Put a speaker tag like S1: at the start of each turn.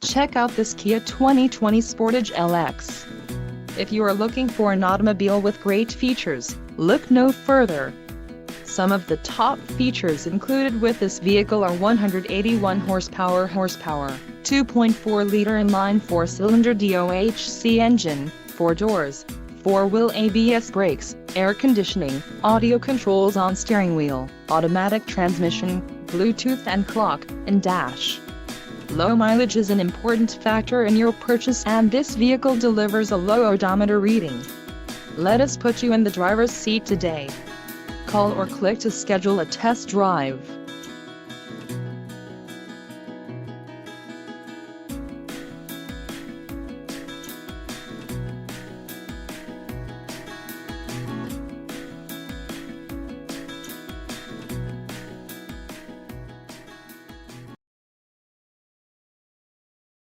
S1: Check out this Kia 2020 Sportage LX. If you are looking for an automobile with great features, look no further. Some of the top features included with this vehicle are 181 horsepower, 2.4-liter inline 4-cylinder DOHC engine, 4 doors, 4-wheel ABS brakes, air conditioning, audio controls on steering wheel, automatic transmission, Bluetooth and clock, and dash. Low mileage is an important factor in your purchase, and this vehicle delivers a low odometer reading. Let us put you in the driver's seat today. Call or click to schedule a test drive.